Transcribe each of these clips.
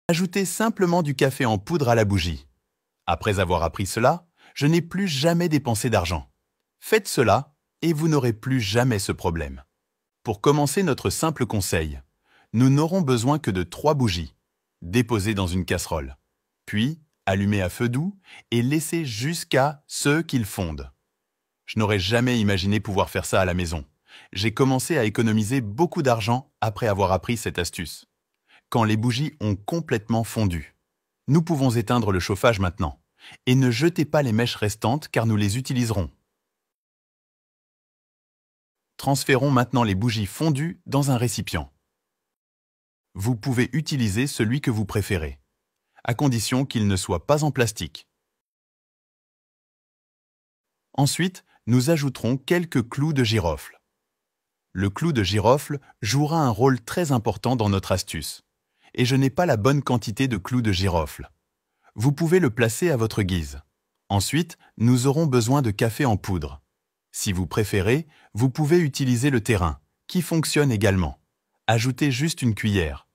Ajoutez simplement du café en poudre à la bougie. Après avoir appris cela, je n'ai plus jamais dépensé d'argent. Faites cela et vous n'aurez plus jamais ce problème. Pour commencer notre simple conseil, nous n'aurons besoin que de 3 bougies, déposées dans une casserole, puis allumées à feu doux et laissées jusqu'à ce qu'ils fondent. Je n'aurais jamais imaginé pouvoir faire ça à la maison. J'ai commencé à économiser beaucoup d'argent après avoir appris cette astuce. Quand les bougies ont complètement fondu, nous pouvons éteindre le chauffage maintenant. Et ne jetez pas les mèches restantes car nous les utiliserons. Transférons maintenant les bougies fondues dans un récipient. Vous pouvez utiliser celui que vous préférez, à condition qu'il ne soit pas en plastique. Ensuite, nous ajouterons quelques clous de girofle. Le clou de girofle jouera un rôle très important dans notre astuce. Et je n'ai pas la bonne quantité de clous de girofle. Vous pouvez le placer à votre guise. Ensuite, nous aurons besoin de café en poudre. Si vous préférez, vous pouvez utiliser le terrain, qui fonctionne également. Ajoutez juste une cuillère,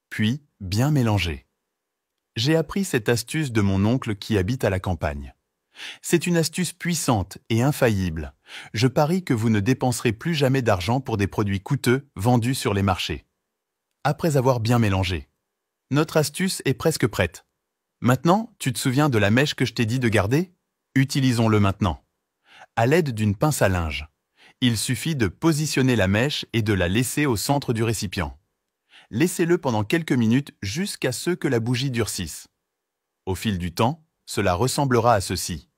puis bien mélanger. J'ai appris cette astuce de mon oncle qui habite à la campagne. C'est une astuce puissante et infaillible. Je parie que vous ne dépenserez plus jamais d'argent pour des produits coûteux vendus sur les marchés. Après avoir bien mélangé, notre astuce est presque prête. Maintenant, tu te souviens de la mèche que je t'ai dit de garder? Utilisons-le maintenant. À l'aide d'une pince à linge, il suffit de positionner la mèche et de la laisser au centre du récipient. Laissez-le pendant quelques minutes jusqu'à ce que la bougie durcisse. Au fil du temps, cela ressemblera à ceci.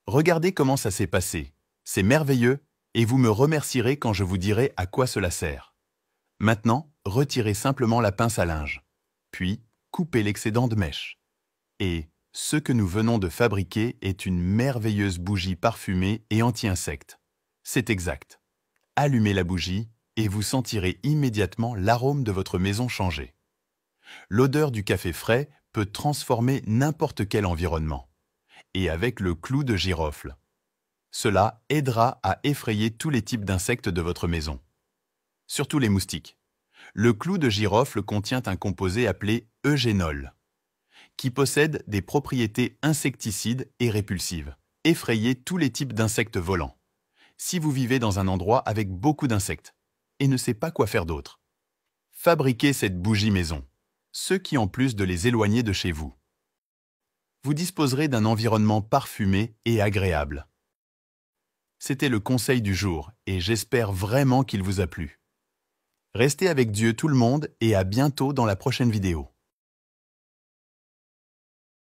Regardez comment ça s'est passé. C'est merveilleux et vous me remercierez quand je vous dirai à quoi cela sert. Maintenant, retirez simplement la pince à linge, puis coupez l'excédent de mèche. Et ce que nous venons de fabriquer est une merveilleuse bougie parfumée et anti-insectes. C'est exact. Allumez la bougie et vous sentirez immédiatement l'arôme de votre maison changer. L'odeur du café frais peut transformer n'importe quel environnement. Et avec le clou de girofle. Cela aidera à effrayer tous les types d'insectes de votre maison. Surtout les moustiques. Le clou de girofle contient un composé appelé eugénol, qui possède des propriétés insecticides et répulsives. Effrayez tous les types d'insectes volants. Si vous vivez dans un endroit avec beaucoup d'insectes et ne savez pas quoi faire d'autre, fabriquez cette bougie maison, ce qui en plus de les éloigner de chez vous. Vous disposerez d'un environnement parfumé et agréable. C'était le conseil du jour et j'espère vraiment qu'il vous a plu. Restez avec Dieu tout le monde et à bientôt dans la prochaine vidéo.